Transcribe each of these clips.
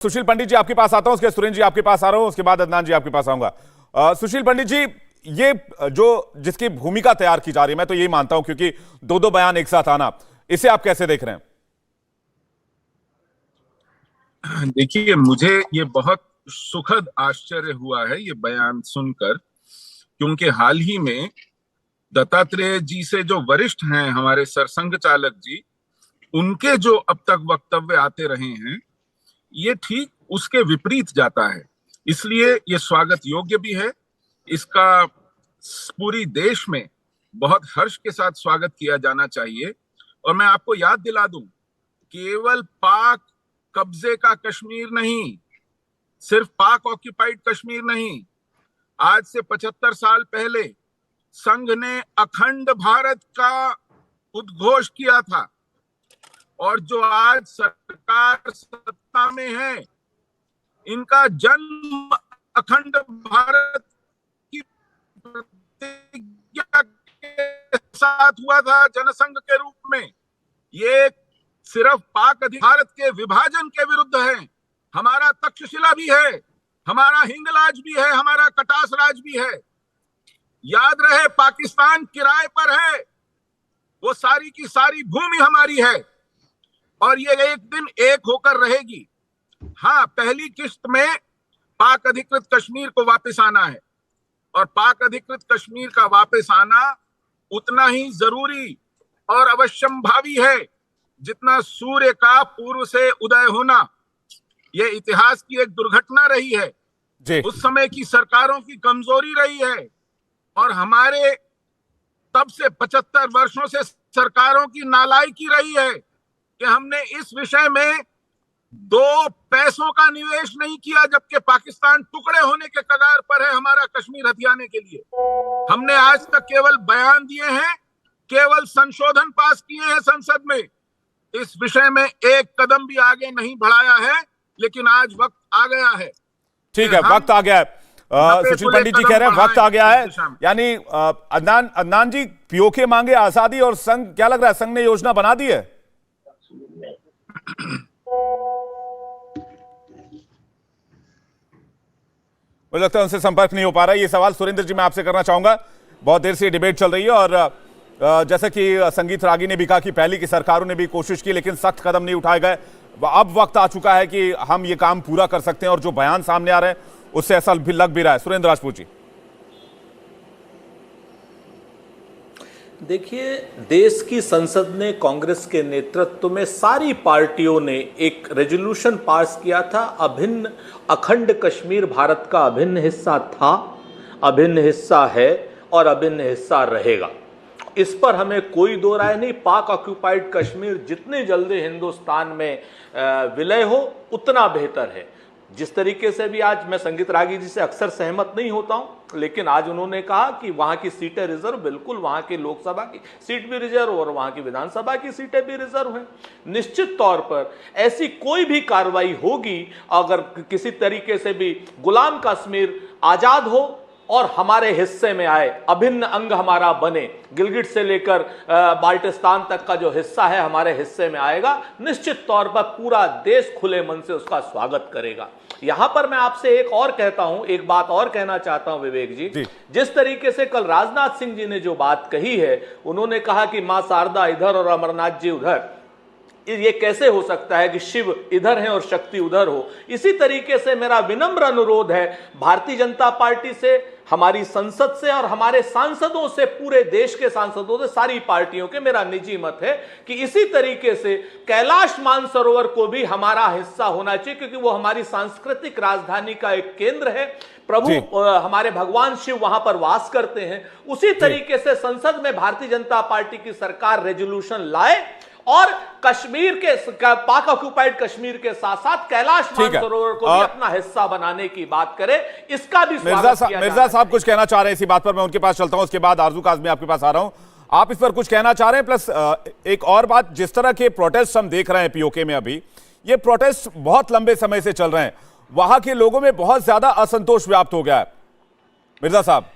सुशील पंडित जी आपके पास आता हूं, उसके सुरेंद्र जी आपके पास आ रहा हूं, उसके बाद अदनान जी आपके पास आऊंगा। सुशील पंडित जी, ये जो जिसकी भूमिका तैयार की जा रही है, मैं तो यही मानता हूं, क्योंकि दो दो बयान एक साथ आना, इसे आप कैसे देख रहे हैं? देखिए, मुझे ये बहुत सुखद आश्चर्य हुआ है ये बयान सुनकर, क्योंकि हाल ही में दत्तात्रेय जी से जो वरिष्ठ हैं हमारे सरसंघ चालक जी, उनके जो अब तक वक्तव्य आते रहे हैं, ये ठीक उसके विपरीत जाता है। इसलिए ये स्वागत योग्य भी है। इसका पूरी देश में बहुत हर्ष के साथ स्वागत किया जाना चाहिए। और मैं आपको याद दिला दूं, केवल पाक कब्जे का कश्मीर नहीं, सिर्फ पाक ऑक्यूपाइड कश्मीर नहीं, आज से 75 साल पहले संघ ने अखंड भारत का उद्घोष किया था। और जो आज सरकार सत्ता में है, इनका जन्म अखंड भारत की प्रतिज्ञा के साथ हुआ था, जनसंघ के रूप में। ये सिर्फ पाक भारत के विभाजन के विरुद्ध है। हमारा तक्षशिला भी है, हमारा हिंगलाज भी है, हमारा कटास राज भी है। याद रहे, पाकिस्तान किराए पर है, वो सारी की सारी भूमि हमारी है और ये एक दिन एक होकर रहेगी। हाँ, पहली किश्त में पाक अधिकृत कश्मीर को वापस आना है, और पाक अधिकृत कश्मीर का वापस आना उतना ही जरूरी और अवश्यंभावी है जितना सूर्य का पूर्व से उदय होना। यह इतिहास की एक दुर्घटना रही है जी। उस समय की सरकारों की कमजोरी रही है, और हमारे तब से 75 वर्षों से सरकारों की नालायकी रही है कि हमने इस विषय में 2 पैसों का निवेश नहीं किया, जबकि पाकिस्तान टुकड़े होने के कगार पर है हमारा कश्मीर हथियाने के लिए। हमने आज तक केवल बयान दिए हैं, केवल संशोधन पास किए हैं संसद में। इस विषय में एक कदम भी आगे नहीं बढ़ाया है, लेकिन आज वक्त आ गया है। ठीक है, वक्त आ गया है। सुशील पंडित जी कह रहे हैं वक्त आ गया है, यानी अदनान जी, पीओके मांगे आजादी और संघ, क्या लग रहा है संघ ने योजना बना दी है? मुझे लगता है उनसे संपर्क नहीं हो पा रहा है। ये सवाल सुरेंद्र जी मैं आपसे करना चाहूंगा। बहुत देर से ये डिबेट चल रही है, और जैसा कि संगीत रागी ने भी कहा कि पहले की सरकारों ने भी कोशिश की, लेकिन सख्त कदम नहीं उठाए गए। अब वक्त आ चुका है कि हम ये काम पूरा कर सकते हैं, और जो बयान सामने आ रहे हैं उससे ऐसा भी लग भी रहा है। सुरेंद्र राजपूत जी, देखिए, देश की संसद ने कांग्रेस के नेतृत्व में सारी पार्टियों ने एक रेजोल्यूशन पास किया था। अभिन्न अखंड कश्मीर भारत का अभिन्न हिस्सा था, अभिन्न हिस्सा है और अभिन्न हिस्सा रहेगा। इस पर हमें कोई दो राय नहीं। पाक ऑक्यूपाइड कश्मीर जितने जल्दी हिंदुस्तान में विलय हो उतना बेहतर है। जिस तरीके से भी आज मैं संगीत रागी जी से अक्सर सहमत नहीं होता हूं, लेकिन आज उन्होंने कहा कि वहां की सीटें रिजर्व, बिल्कुल वहां की लोकसभा की सीट भी रिजर्व और वहां की विधानसभा की सीटें भी रिजर्व हैं। निश्चित तौर पर ऐसी कोई भी कार्रवाई होगी, अगर किसी तरीके से भी गुलाम कश्मीर आजाद हो और हमारे हिस्से में आए, अभिन्न अंग हमारा बने, गिलगिट से लेकर बाल्टिस्तान तक का जो हिस्सा है हमारे हिस्से में आएगा, निश्चित तौर पर पूरा देश खुले मन से उसका स्वागत करेगा। यहां पर मैं आपसे एक और कहता हूं, एक बात और कहना चाहता हूं विवेक जी। जिस तरीके से कल राजनाथ सिंह जी ने जो बात कही है, उन्होंने कहा कि मां शारदा इधर और अमरनाथ जी उधर, ये कैसे हो सकता है कि शिव इधर है और शक्ति उधर हो। इसी तरीके से मेरा विनम्र अनुरोध है भारतीय जनता पार्टी से, हमारी संसद से और हमारे सांसदों से, पूरे देश के सांसदों से, सारी पार्टियों के, मेरा निजी मत है कि इसी तरीके से कैलाश मानसरोवर को भी हमारा हिस्सा होना चाहिए, क्योंकि वो हमारी सांस्कृतिक राजधानी का एक केंद्र है। प्रभु हमारे भगवान शिव वहां पर वास करते हैं। उसी तरीके से संसद में भारतीय जनता पार्टी की सरकार रेजोल्यूशन लाए और कश्मीर के, पाक ऑक्यूपाइड कश्मीर के साथ साथ कैलाश मानसरोवर को भी अपना हिस्सा बनाने की बात करे। इसका भी मिर्जा साहब कुछ कहना चाह रहे हैं इसी बात पर, मैं उनके पास चलता हूं, उसके बाद आरजू काज़मी आपके पास आ रहा हूं। आप इस पर कुछ कहना चाह रहे हैं? प्लस एक और बात, जिस तरह के प्रोटेस्ट हम देख रहे हैं पीओके में, अभी ये प्रोटेस्ट बहुत लंबे समय से चल रहे हैं, वहां के लोगों में बहुत ज्यादा असंतोष व्याप्त हो गया है। मिर्जा साहब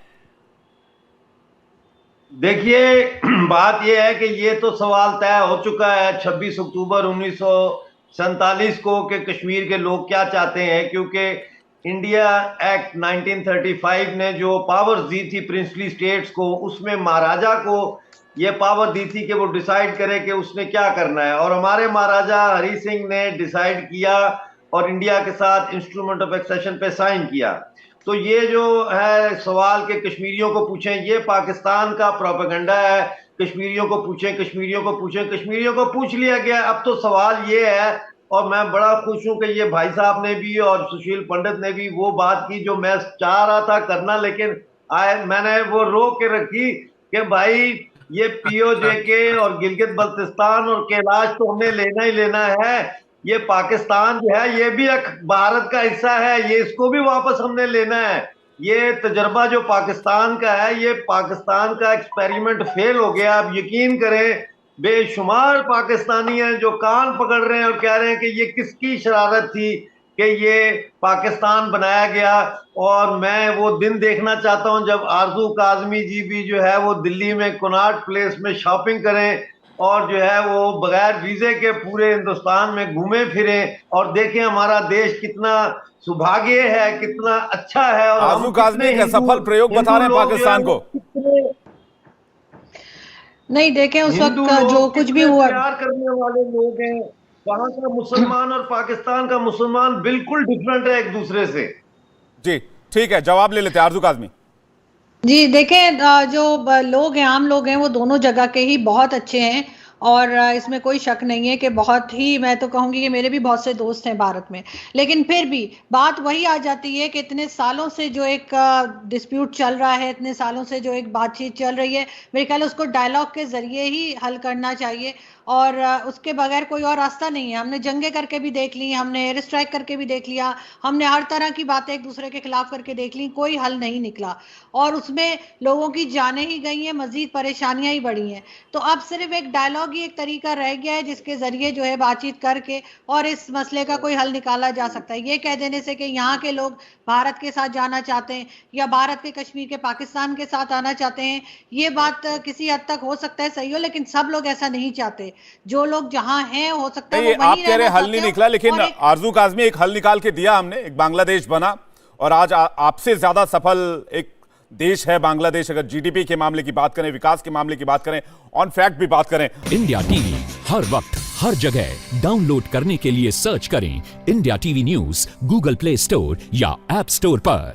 देखिए, बात यह है कि ये तो सवाल तय हो चुका है 26 अक्टूबर 47 को कि कश्मीर के लोग क्या चाहते हैं, क्योंकि इंडिया एक्ट 1935 ने जो पावर्स दी थी प्रिंसली स्टेट्स को, उसमें महाराजा को ये पावर दी थी कि वो डिसाइड करे कि उसने क्या करना है। और हमारे महाराजा हरि सिंह ने डिसाइड किया और इंडिया के साथ इंस्ट्रूमेंट ऑफ एक्सेशन पे साइन किया। तो ये जो है सवाल के कश्मीरियों को पूछें, ये पाकिस्तान का प्रोपेगेंडा है। कश्मीरियों को पूछें, कश्मीरियों को पूछें, कश्मीरियों को पूछ लिया गया। अब तो सवाल ये है, और मैं बड़ा खुश हूं कि ये भाई साहब ने भी और सुशील पंडित ने भी वो बात की जो मैं चाह रहा था करना, लेकिन मैंने वो रोक के रखी कि भाई ये पीओजेके और गिलगित बल्तिस्तान और कैलाश तो हमने लेना ही लेना है। ये पाकिस्तान जो है ये भी एक भारत का हिस्सा है, ये इसको भी वापस हमने लेना है। ये तजर्बा जो पाकिस्तान का है, ये पाकिस्तान का एक्सपेरिमेंट फेल हो गया। आप यकीन करें, बेशुमार पाकिस्तानी हैं जो कान पकड़ रहे हैं और कह रहे हैं कि ये किसकी शरारत थी कि ये पाकिस्तान बनाया गया। और मैं वो दिन देखना चाहता हूं जब आरजू काजमी जी भी जो है वो दिल्ली में कनॉट प्लेस में शॉपिंग करें और जो है वो बगैर वीजे के पूरे हिंदुस्तान में घूमे फिरें और देखें हमारा देश कितना सौभाग्य है, कितना अच्छा है। और आरजू काजमी एक सफल प्रयोग बता रहे हैं पाकिस्तान को। नहीं, देखें उस वक्त जो कुछ भी हुआ, प्यार करने वाले लोग हैं। वहां का मुसलमान और पाकिस्तान का मुसलमान बिल्कुल डिफरेंट है एक दूसरे से। जी ठीक है, जवाब ले लेते हैं आरजू काजमी जी। देखें, जो लोग हैं, आम लोग हैं, वो दोनों जगह के ही बहुत अच्छे हैं और इसमें कोई शक नहीं है कि बहुत ही, मैं तो कहूँगी कि मेरे भी बहुत से दोस्त हैं भारत में। लेकिन फिर भी बात वही आ जाती है कि इतने सालों से जो एक डिस्प्यूट चल रहा है, इतने सालों से जो एक बातचीत चल रही है, मेरे ख्याल उसको डायलॉग के जरिए ही हल करना चाहिए और उसके बगैर कोई और रास्ता नहीं है। हमने जंगे करके भी देख ली, हमने एयर स्ट्राइक करके भी देख लिया, हमने हर तरह की बातें एक दूसरे के खिलाफ करके देख ली, कोई हल नहीं निकला और उसमें लोगों की जानें ही गई हैं, मजीद परेशानियां ही बढ़ी हैं। तो अब सिर्फ एक डायलॉग ही एक तरीका रह गया है जिसके जरिए जो है बातचीत करके और इस मसले का कोई हल निकाला जा सकता है। ये कह देने से कि यहाँ के लोग भारत के साथ जाना चाहते हैं या भारत के कश्मीर के पाकिस्तान के साथ आना चाहते हैं, ये बात किसी हद तक हो सकता है सही हो, लेकिन सब लोग ऐसा नहीं चाहते। जो लोग जहां हैं हो सकता है वो आप कह रहे हल नहीं निकला, लेकिन आरजू काजमी एक हल निकाल के दिया हमने, एक बांग्लादेश बना और आज आपसे ज्यादा सफल एक देश है बांग्लादेश। अगर जीडीपी के मामले की बात करें, विकास के मामले की बात करें, ऑन फैक्ट भी बात करें। इंडिया टीवी हर वक्त हर जगह डाउनलोड करने के लिए सर्च करें India TV news Google play store या ऐप स्टोर पर।